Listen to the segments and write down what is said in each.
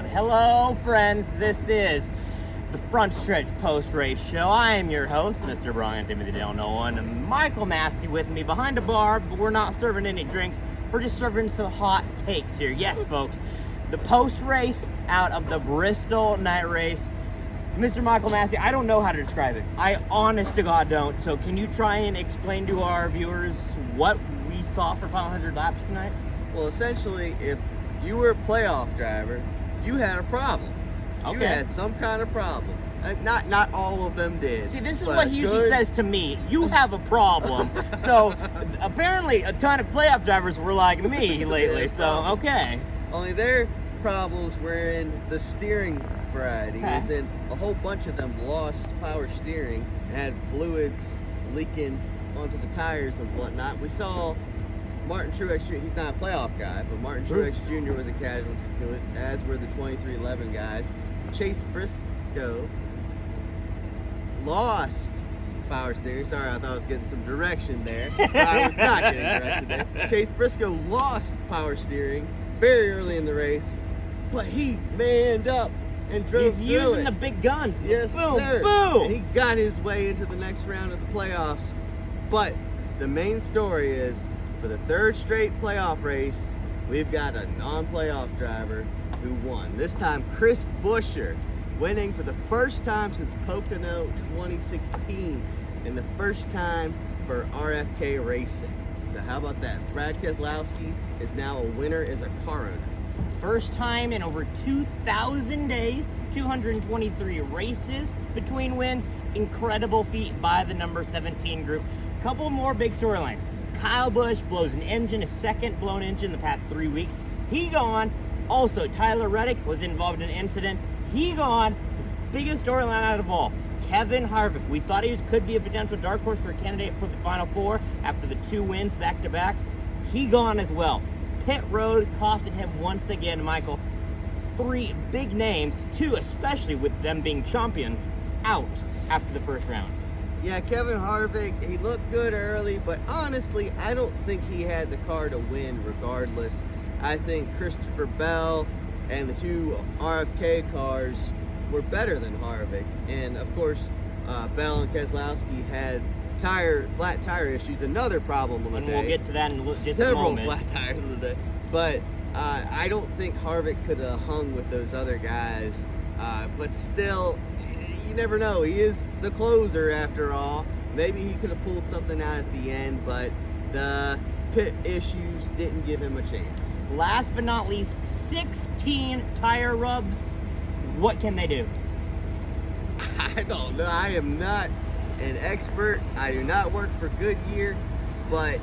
on. Hello, friends. This is the Front Stretch Post-Race Show. I am your host, Mr. Bryan Nolen, and Michael Massie with me behind a bar, but we're not serving any drinks. We're just serving some hot takes here. Yes, folks, the post-race out of the Bristol night race. Mr. Michael Massie, I don't know how to describe it. I honest to God don't. So can you try and explain to our viewers what we saw for 500 laps tonight? Well, essentially, if you were a playoff driver, you had a problem. Okay. You had some kind of problem. Not all of them did. See, this is what he usually says to me. You have a problem. So apparently a ton of playoff drivers were like me lately. So, okay. Only their problems were in the steering variety. As in, a whole bunch of them lost power steering and had fluids leaking onto the tires and whatnot. We saw Martin Truex Jr., he's not a playoff guy, but Martin Truex Jr. was a casualty to it, as were the 2311 guys. Chase Briscoe lost power steering. Sorry, I thought I was getting some direction there. I was not getting direction there. Chase Briscoe lost power steering very early in the race, but he manned up and drove through it. He's using the big guns. Yes, boom, sir. Boom. And he got his way into the next round of the playoffs. But the main story is, for the third straight playoff race, we've got a non-playoff driver who won. This time, Chris Buescher, winning for the first time since Pocono 2016, and the first time for RFK Racing. So how about that? Brad Keselowski is now a winner as a car owner. First time in over 2,000 days, 223 races between wins. Incredible feat by the number 17 group. Couple more big storylines. Kyle Busch blows an engine, a second blown engine in the past 3 weeks. He gone. Also, Tyler Reddick was involved in an incident. He gone. The biggest storyline out of all, Kevin Harvick. We thought he could be a potential dark horse for a candidate for the Final Four after the 2 wins back-to-back. He gone as well. Pit road costed him once again, Michael. 3 big names, 2 especially with them being champions, out after the first round. Yeah, Kevin Harvick, he looked good early, but honestly, I don't think he had the car to win regardless. I think Christopher Bell and the 2 RFK cars were better than Harvick. And of course, Bell and Keselowski had flat tire issues, another problem on the day. And we'll get to that in just a Several moment. flat tires of the day. But I don't think Harvick could have hung with those other guys. But still, you never know. He is the closer after all. Maybe he could have pulled something out at the end, but the pit issues didn't give him a chance. Last but not least, 16 tire rubs. What can they do? I don't know. I am not an expert. I do not work for Goodyear, but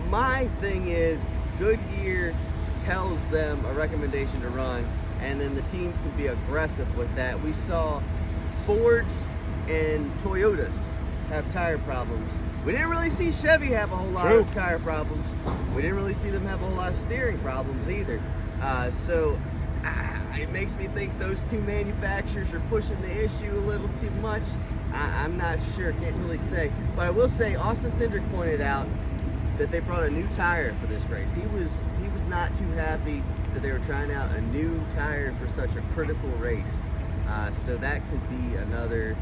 my thing is Goodyear tells them a recommendation to run, and then the teams can be aggressive with that. We saw Fords and Toyotas have tire problems. We didn't really see Chevy have a whole lot of tire problems. We didn't really see them have a whole lot of steering problems either. So it makes me think those 2 manufacturers are pushing the issue a little too much. I'm not sure, can't really say. But I will say, Austin Cindric pointed out that they brought a new tire for this race. He was not too happy that they were trying out a new tire for such a critical race. So that could be another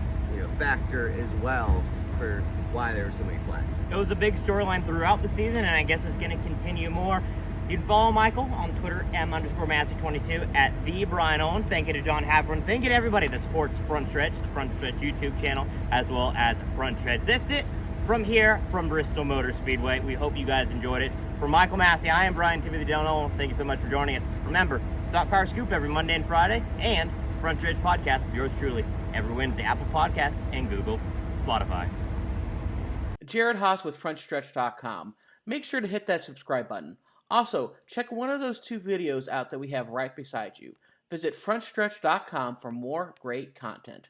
factor as well for why there were so many flats. It was a big storyline throughout the season, and I guess it's going to continue more. You can follow Michael on Twitter, M_Massey22, at the Bryan Nolen. Thank you to John Havron. Thank you to everybody that supports Front Stretch, the Front Stretch YouTube channel, as well as Front Stretch. That's it from here, from Bristol Motor Speedway. We hope you guys enjoyed it. For Michael Massie, I am Bryan Nolen. Thank you so much for joining us. Remember, Stock Car Scoop every Monday and Friday, and Front Stretch Podcast with yours truly every Wednesday, Apple Podcasts and Google, Spotify. Jared Haas with FrontStretch.com. Make sure to hit that subscribe button. Also, check one of those 2 videos out that we have right beside you. Visit FrontStretch.com for more great content.